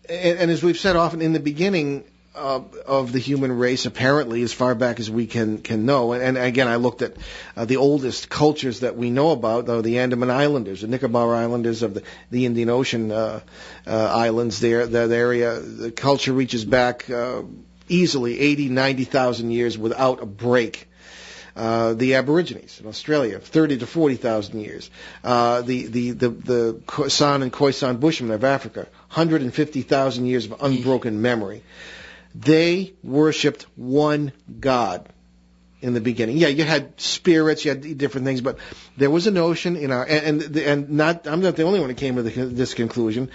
and as we've said often in the beginning of the human race, apparently as far back as we can know, and again I looked at the oldest cultures that we know about, the Andaman Islanders, the Nicobar Islanders of the Indian Ocean islands there, that area, the culture reaches back easily 80, 90,000 years without a break. The Aborigines in Australia, 30 to 40,000 years. The San and Khoisan Bushmen of Africa, 150,000 years of unbroken memory. They worshipped one God in the beginning. Yeah, you had spirits, you had different things, but there was a notion in our and not I'm not the only one who came to this conclusion.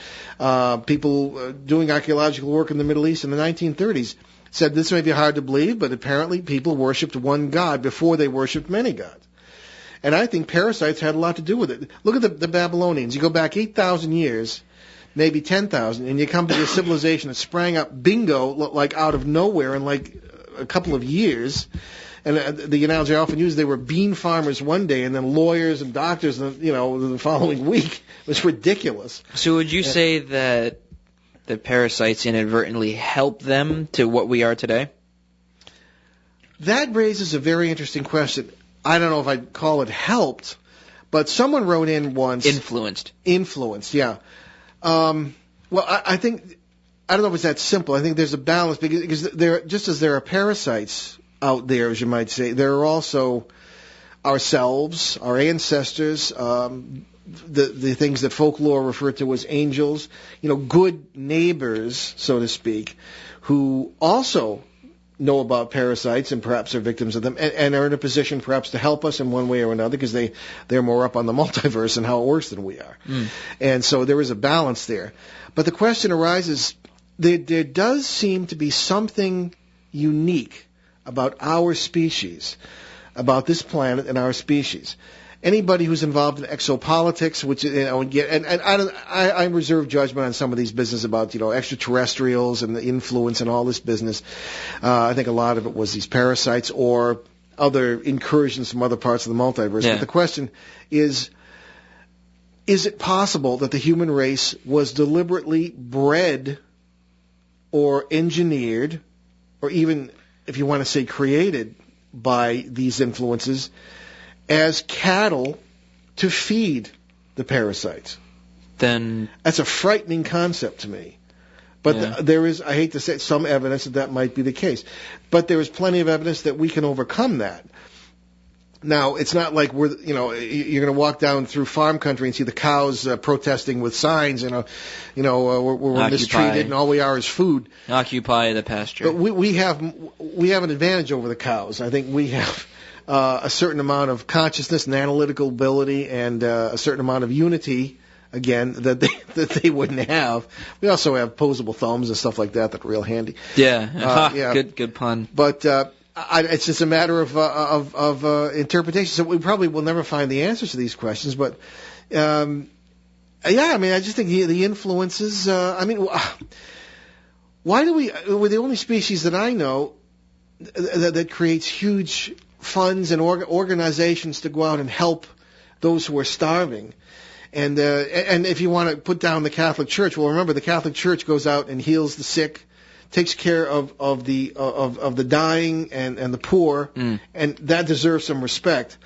People doing archaeological work in the Middle East in the 1930s said this may be hard to believe, but apparently people worshipped one God before they worshipped many gods. And I think parasites had a lot to do with it. Look at the Babylonians. You go back 8,000 years, maybe 10,000, and you come to this civilization that sprang up, bingo, like out of nowhere in like a couple of years. And the analogy I often use, they were bean farmers one day and then lawyers and doctors, the following week. It was ridiculous. So would you say that the parasites inadvertently helped them to what we are today? That raises a very interesting question. I don't know if I'd call it helped, but someone wrote in once... Influenced, yeah. I think, I don't know if it's that simple. I think there's a balance because just as there are parasites out there, as you might say, there are also ourselves, our ancestors, the things that folklore refer to as angels, good neighbors, so to speak, who also know about parasites and perhaps are victims of them and are in a position perhaps to help us in one way or another because they're more up on the multiverse and how it works than we are. And so there is a balance there. But the question arises, there does seem to be something unique about our species, about this planet and our species. Anybody who's involved in exopolitics, which I reserve judgment on some of these business about extraterrestrials and the influence and all this business. I think a lot of it was these parasites or other incursions from other parts of the multiverse. Yeah. But the question is it possible that the human race was deliberately bred or engineered, or even, if you want to say, created by these influences as cattle to feed the parasites? Then that's a frightening concept to me. But there is, I hate to say, some evidence that might be the case. But there is plenty of evidence that we can overcome that. Now, it's not like you're going to walk down through farm country and see the cows protesting with signs, we're mistreated and all we are is food. Occupy the pasture. But we have an advantage over the cows. I think we have a certain amount of consciousness and analytical ability and a certain amount of unity, again, that they wouldn't have. We also have posable thumbs and stuff like that are real handy. Yeah. Good pun. But it's just a matter of interpretation. So we probably will never find the answers to these questions. But I just think the influences. Why do we're the only species that I know that creates huge funds and organizations to go out and help those who are starving. And if you want to put down the Catholic Church, well, remember the Catholic Church goes out and heals the sick, takes care of the dying and the poor, and that deserves some respect.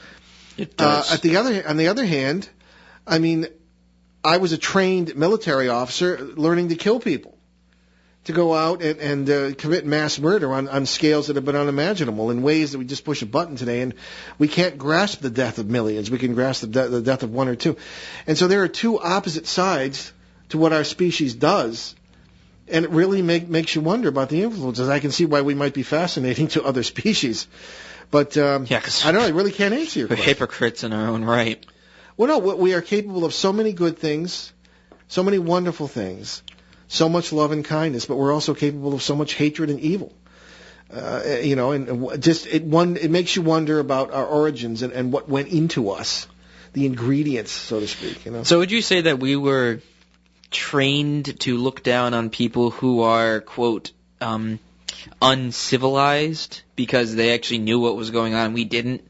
It does. On the other hand, I was a trained military officer learning to kill people, to go out and commit mass murder on scales that have been unimaginable in ways that we just push a button today, and we can't grasp the death of millions. We can grasp the death of one or two. And so there are two opposite sides to what our species does, and it really makes you wonder about the influences. I can see why we might be fascinating to other species. But I don't know, I really can't answer your question. We're hypocrites in our own right. Well, no, we are capable of so many good things, so many wonderful things, so much love and kindness, but we're also capable of so much hatred and evil. And it makes you wonder about our origins and what went into us, the ingredients, so to speak. So would you say that we were trained to look down on people who are, quote, uncivilized because they actually knew what was going on, we didn't?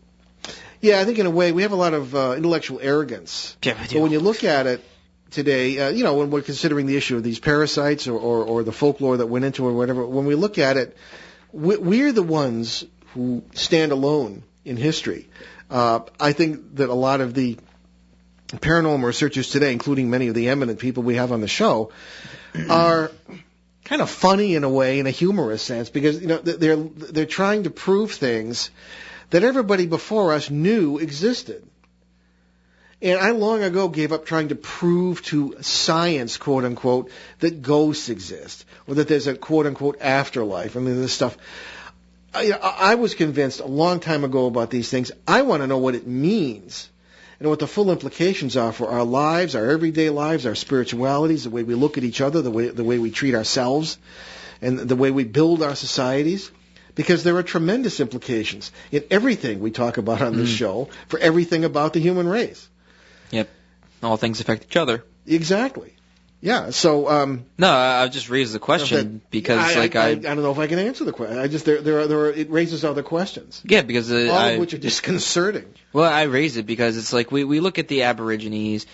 Yeah, I think in a way we have a lot of intellectual arrogance. Yeah, we do. But when you look at it today, when we're considering the issue of these parasites or the folklore that went into it or whatever, when we look at it, we're the ones who stand alone in history. I think that a lot of the paranormal researchers today, including many of the eminent people we have on the show, are kind of funny in a way, in a humorous sense, because they're trying to prove things that everybody before us knew existed. And I long ago gave up trying to prove to science, quote unquote, that ghosts exist or that there's a quote unquote afterlife. I mean, this stuff. I was convinced a long time ago about these things. I want to know what it means and what the full implications are for our lives, our everyday lives, our spiritualities, the way we look at each other, the way we treat ourselves, and the way we build our societies. Because there are tremendous implications in everything we talk about on this show for everything about the human race. Yep. All things affect each other. Exactly. Yeah. So. No, I just raised the question because, I don't know if I can answer the question. It raises other questions. Yeah, because all of which are disconcerting. Well, I raised it because it's like we look at the Aborigines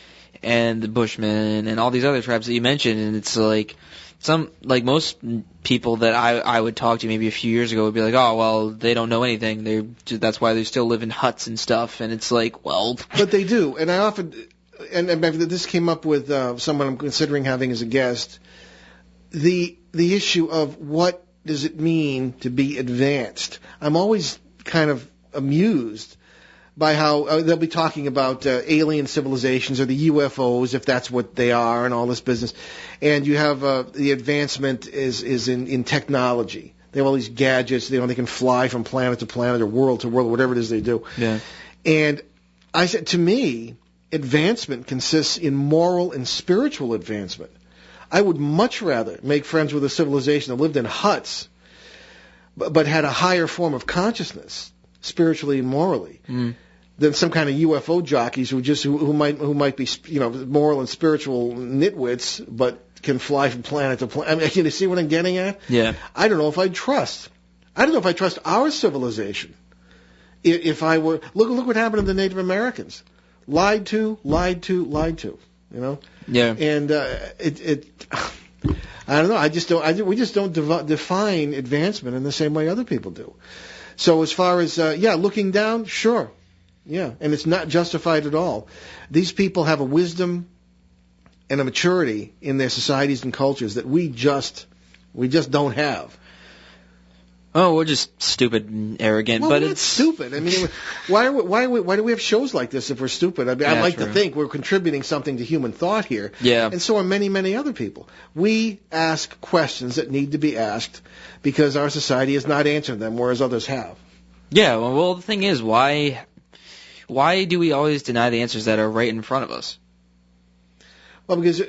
and the Bushmen and all these other tribes that you mentioned, and it's like most people that I would talk to maybe a few years ago would be like, oh, well, they don't know anything. That's why they still live in huts and stuff. And it's like, well. But they do. And I often, and this came up with someone I'm considering having as a guest, the issue of what does it mean to be advanced. I'm always kind of amused by how they'll be talking about alien civilizations or the UFOs, if that's what they are, and all this business. And you have the advancement is in technology. They have all these gadgets. They can fly from planet to planet or world to world, whatever it is they do. Yeah. And I said, to me, advancement consists in moral and spiritual advancement. I would much rather make friends with a civilization that lived in huts, but had a higher form of consciousness, spiritually and morally. Than some kind of UFO jockeys who might be moral and spiritual nitwits, but can fly from planet to planet. I mean, you see what I'm getting at? Yeah. I don't know if I'd trust. I don't know if I trust our civilization. If I were look what happened to the Native Americans, lied to. Yeah. And I don't know. We just don't define advancement in the same way other people do. So as far as looking down, sure. Yeah, and it's not justified at all. These people have a wisdom and a maturity in their societies and cultures that we just don't have. Oh, we're just stupid and arrogant, well, but it's stupid. I mean, why do we have shows like this if we're stupid? I mean, I like to think we're contributing something to human thought here. Yeah. And so are many, many other people. We ask questions that need to be asked because our society has not answered them, whereas others have. Yeah. Well, the thing is, why do we always deny the answers that are right in front of us? Well, because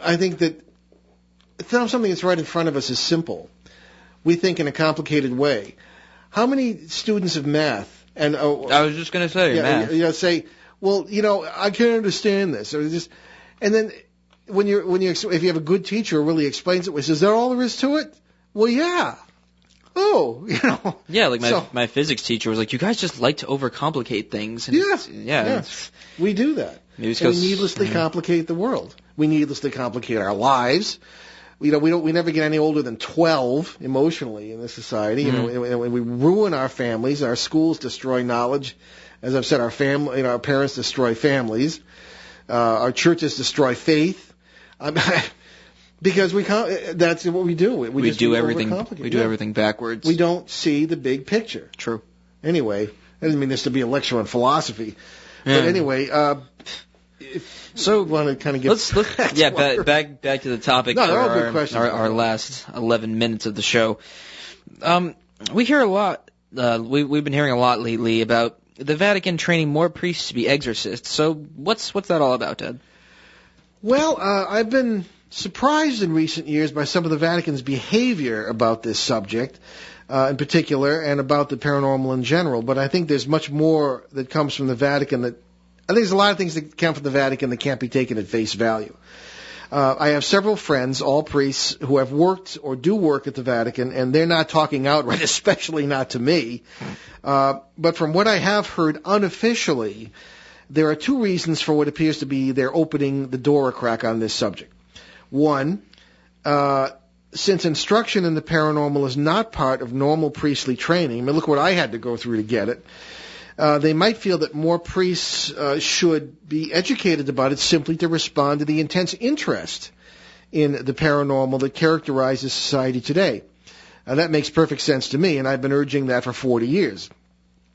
I think that something that's right in front of us is simple. We think in a complicated way. How many students of math and I was just going to say math. Say, well, I can't understand this, or just, and then if you have a good teacher who really explains it, is that all there is to it? Well, yeah. Oh, Yeah, like my physics teacher was like, you guys just like to overcomplicate things. And yeah. We do that. Maybe it's we needlessly complicate the world. We needlessly complicate our lives. We never get any older than 12 emotionally in this society. And we ruin our families. Our schools destroy knowledge. As I've said, our parents destroy families. Our churches destroy faith. Because that's what we do. We do everything. We do everything backwards. We don't see the big picture. True. Anyway, I didn't mean this to be a lecture on philosophy, but anyway, so want to kind of get back to the topic. No, they're all good questions. Our last 11 minutes of the show. We hear a lot. We've been hearing a lot lately about the Vatican training more priests to be exorcists. So what's that all about, Ted? Well, I've been surprised in recent years by some of the Vatican's behavior about this subject. in particular, and about the paranormal in general. But I think there's much more that comes from the Vatican I think there's a lot of things that come from the Vatican that can't be taken at face value. I have several friends, all priests, who have worked or do work at the Vatican, and they're not talking outright, especially not to me. But from what I have heard unofficially, there are two reasons for what appears to be their opening the door a crack on this subject. One, since instruction in the paranormal is not part of normal priestly training, I mean, look what I had to go through to get it, they might feel that more priests should be educated about it simply to respond to the intense interest in the paranormal that characterizes society today. That makes perfect sense to me, and I've been urging that for 40 years.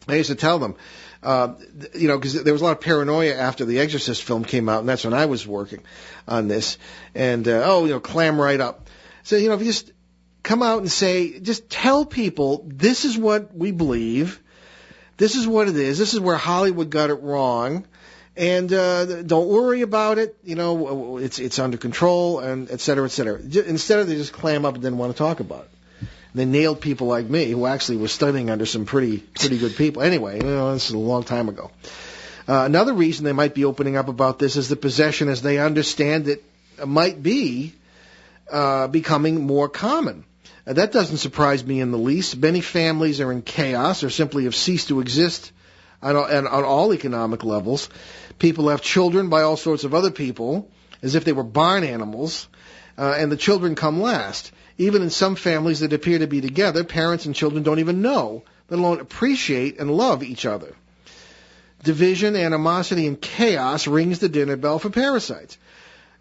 I used to tell them, because there was a lot of paranoia after the Exorcist film came out, and that's when I was working on this. And, clam right up. So, if you just come out and say, just tell people, this is what we believe, this is what it is, this is where Hollywood got it wrong, and don't worry about it, it's under control, and et cetera, et cetera. Instead of they just clam up and didn't want to talk about it. They nailed people like me who actually were studying under some pretty good people. Anyway, this is a long time ago. Another reason they might be opening up about this is the possession, as they understand it, might be becoming more common. That doesn't surprise me in the least. Many families are in chaos or simply have ceased to exist on all economic levels. People have children by all sorts of other people, as if they were barn animals, and the children come last. Even in some families that appear to be together, parents and children don't even know, let alone appreciate and love each other. Division, animosity, and chaos rings the dinner bell for parasites.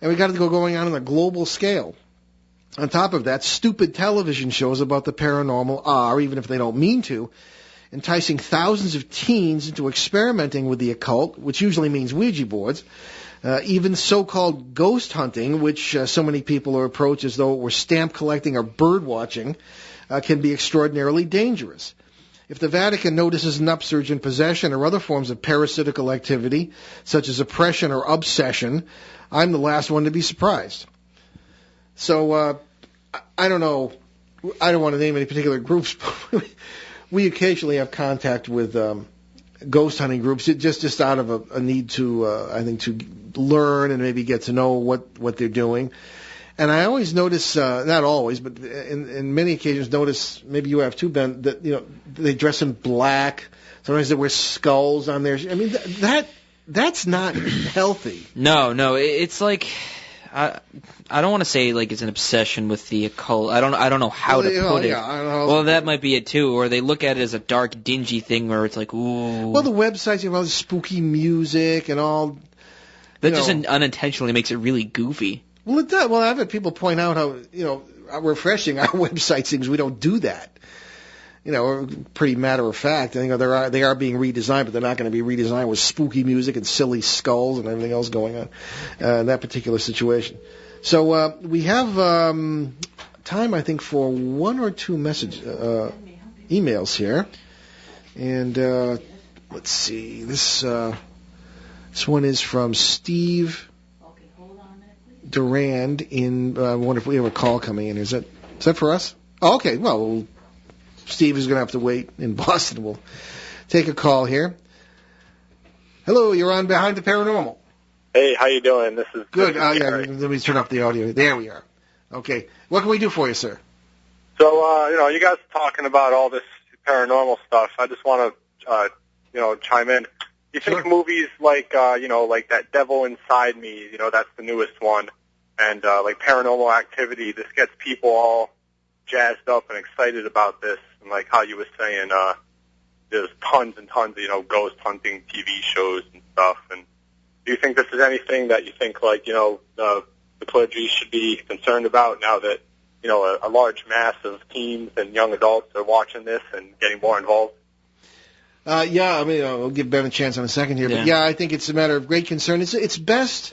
And we got to go going on a global scale. On top of that, stupid television shows about the paranormal are, even if they don't mean to, enticing thousands of teens into experimenting with the occult, which usually means Ouija boards. Even so-called ghost hunting, which so many people are approached as though it were stamp collecting or bird watching, can be extraordinarily dangerous. If the Vatican notices an upsurge in possession or other forms of parasitical activity, such as oppression or obsession, I'm the last one to be surprised. So, I don't know. I don't want to name any particular groups, but we occasionally have contact with ghost hunting groups, just out of a need to, I think, to learn and maybe get to know what they're doing. And I always notice, not always, but in many occasions notice, maybe you have too, Ben, that, they dress in black. Sometimes they wear skulls on their, I mean, that's not healthy. No, it's like, I don't want to say like it's an obsession with the occult. I don't know how to put it. Yeah, I don't know. Well, that might be it too, or they look at it as a dark, dingy thing where it's like, ooh. Well, the websites, all this spooky music and all. That just unintentionally makes it really goofy. Well, it does. Well, I've had people point out how how refreshing our website seems. We don't do that. We're pretty matter of fact. They are being redesigned, but they're not going to be redesigned with spooky music and silly skulls and everything else going on in that particular situation. So we have time, I think, for one or two emails here. And let's see. This one is from Steve Durand in. I wonder if we have a call coming in. Is that for us? Oh, okay. Well, Steve is going to have to wait in Boston. We'll take a call here. Hello, you're on Behind the Paranormal. Hey, how you doing? This is good. Let me turn up the audio. There we are. Okay. What can we do for you, sir? So, you guys are talking about all this paranormal stuff. I just want to, chime in. You think movies like, like that Devil Inside Me, that's the newest one, and like Paranormal Activity, this gets people all jazzed up and excited about this, and like how you were saying, there's tons and tons of, ghost hunting TV shows and stuff, and do you think this is anything that you think, like, the clergy should be concerned about now that, a large mass of teens and young adults are watching this and getting more involved? Yeah, I mean, I'll give Ben a chance in a second here, but I think it's a matter of great concern. It's best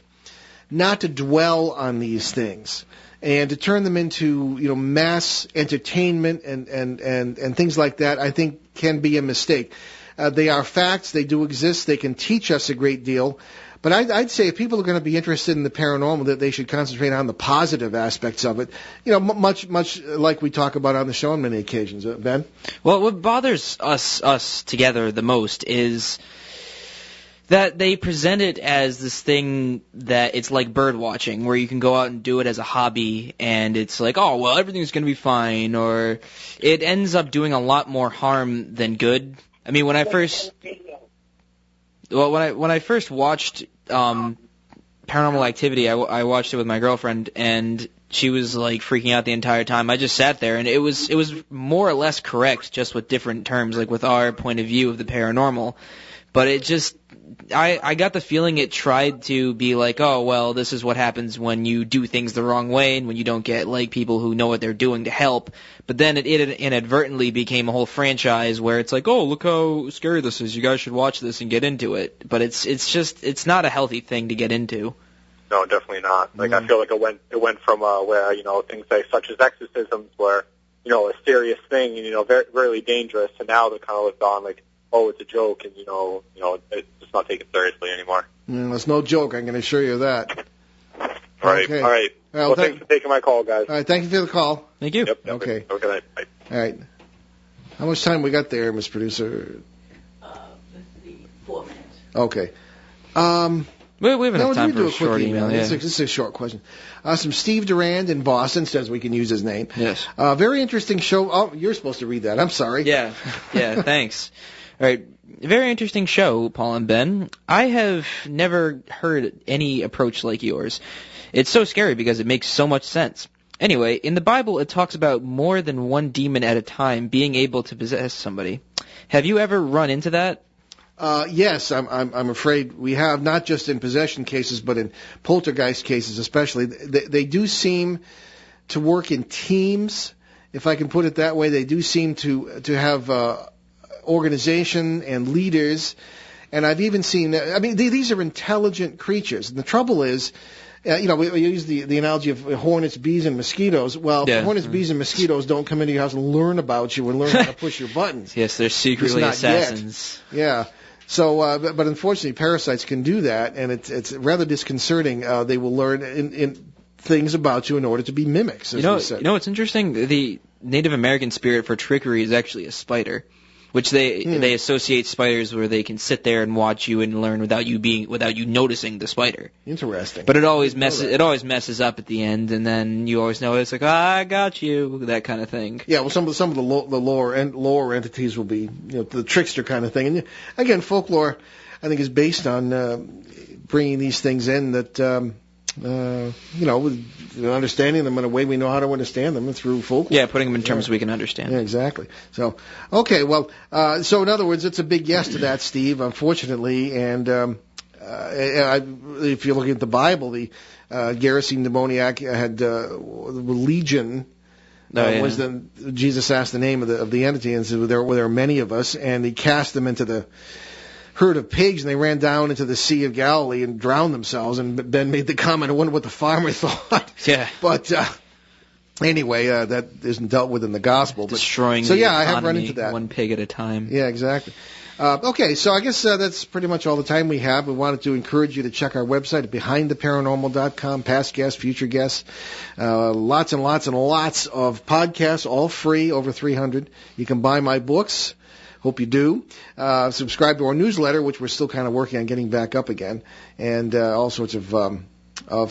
not to dwell on these things and to turn them into, mass entertainment and things like that, I think can be a mistake. They are facts. They do exist. They can teach us a great deal. But I'd say if people are going to be interested in the paranormal, that they should concentrate on the positive aspects of it. Much like we talk about on the show on many occasions. Ben? Well, what bothers us together the most is that they present it as this thing that it's like bird watching, where you can go out and do it as a hobby, and it's like, oh, well, everything's going to be fine, or it ends up doing a lot more harm than good. I mean, when I first watched Paranormal Activity, I watched it with my girlfriend, and she was like freaking out the entire time. I just sat there, and it was more or less correct, just with different terms, like with our point of view of the paranormal. But it just, I got the feeling it tried to be like, oh, well, this is what happens when you do things the wrong way and when you don't get, like, people who know what they're doing to help. But then it inadvertently became a whole franchise where it's like, oh, look how scary this is. You guys should watch this and get into it. But it's not a healthy thing to get into. No, definitely not. Like, I feel like it went from where, things such as exorcisms were, a serious thing and, very, really dangerous, and now they're kind of looked on like, oh, it's a joke, and, it's just not taken seriously anymore. It's no joke, I can assure you of that. All right. Okay. All right. Well, thanks for taking my call, guys. All right, thank you for the call. Thank you. Yep. Okay. Have a good night. Bye. All right. How much time we got there, Ms. Producer? Let's see, 4 minutes. Okay. We have enough time for a quick short email. Yeah. This is a short question. Some Steve Durand in Boston says we can use his name. Yes. Very interesting show. Oh, you're supposed to read that. I'm sorry. Yeah, thanks. All right, very interesting show, Paul and Ben. I have never heard any approach like yours. It's so scary because it makes so much sense. Anyway, in the Bible, it talks about more than one demon at a time being able to possess somebody. Have you ever run into that? Yes, I'm afraid we have, not just in possession cases, but in poltergeist cases especially. They do seem to work in teams, if I can put it that way. They do seem to have organization and leaders, and I've even seen, these are intelligent creatures, and the trouble is, we use the analogy of hornets, bees, and mosquitoes. Well, hornets, bees, and mosquitoes don't come into your house and learn about you and learn how to push your buttons. Yes, they're secretly assassins. Yet. Yeah. So, but unfortunately, parasites can do that, and it's rather disconcerting. They will learn in things about you in order to be mimics, as we said. What's interesting? The Native American spirit for trickery is actually a spider, which they associate spiders where they can sit there and watch you and learn without you noticing the spider. Interesting. But it always messes up at the end, and then you always know it's like, I got you, that kind of thing. Yeah, well, some of the lower entities will be, the trickster kind of thing. And again, folklore, I think, is based on bringing these things in that. With understanding them in a way we know how to understand them, and through folklore. Yeah, putting them in terms we can understand. Yeah, exactly. So, okay, well, so in other words, it's a big yes to that, Steve, unfortunately. And if you look at the Bible, the Gerasene demoniac had legion. Was Jesus asked the name of the entity and said, there are many of us, and he cast them into the herd of pigs, and they ran down into the Sea of Galilee and drowned themselves. And Ben made the comment, I wonder what the farmer thought. Yeah. But anyway, that isn't dealt with in the gospel. Destroying the economy, I have run into that. One pig at a time. Yeah, exactly. Okay, so I guess that's pretty much all the time we have. We wanted to encourage you to check our website at BehindTheParanormal.com, past guests, future guests, lots and lots and lots of podcasts, all free, over 300. You can buy my books. Hope you do. Subscribe to our newsletter, which we're still kind of working on getting back up again, and all sorts of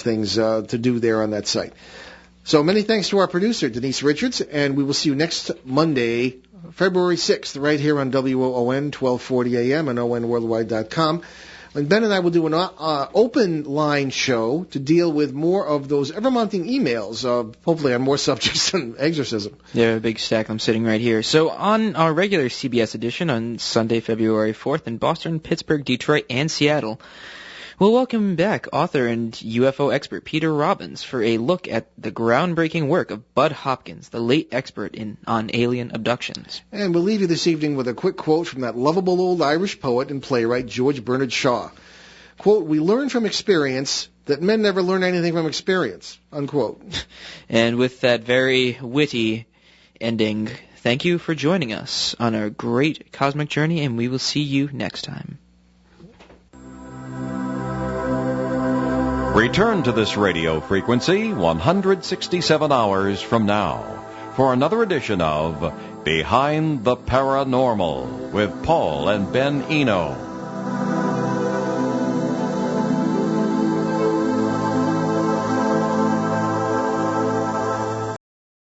things to do there on that site. So many thanks to our producer, Denise Richards, and we will see you next Monday, February 6th, right here on WOON, 1240 AM and ONWorldwide.com. And Ben and I will do an open line show to deal with more of those ever-mounting emails, hopefully on more subjects than exorcism. Yeah, a big stack. I'm sitting right here. So on our regular CBS edition on Sunday, February 4th in Boston, Pittsburgh, Detroit, and Seattle, we'll welcome back author and UFO expert Peter Robbins for a look at the groundbreaking work of Bud Hopkins, the late expert on alien abductions. And we'll leave you this evening with a quick quote from that lovable old Irish poet and playwright George Bernard Shaw. Quote, "We learn from experience that men never learn anything from experience," unquote. And with that very witty ending, thank you for joining us on our great cosmic journey, and we will see you next time. Return to this radio frequency 167 hours from now for another edition of Behind the Paranormal with Paul and Ben Eno.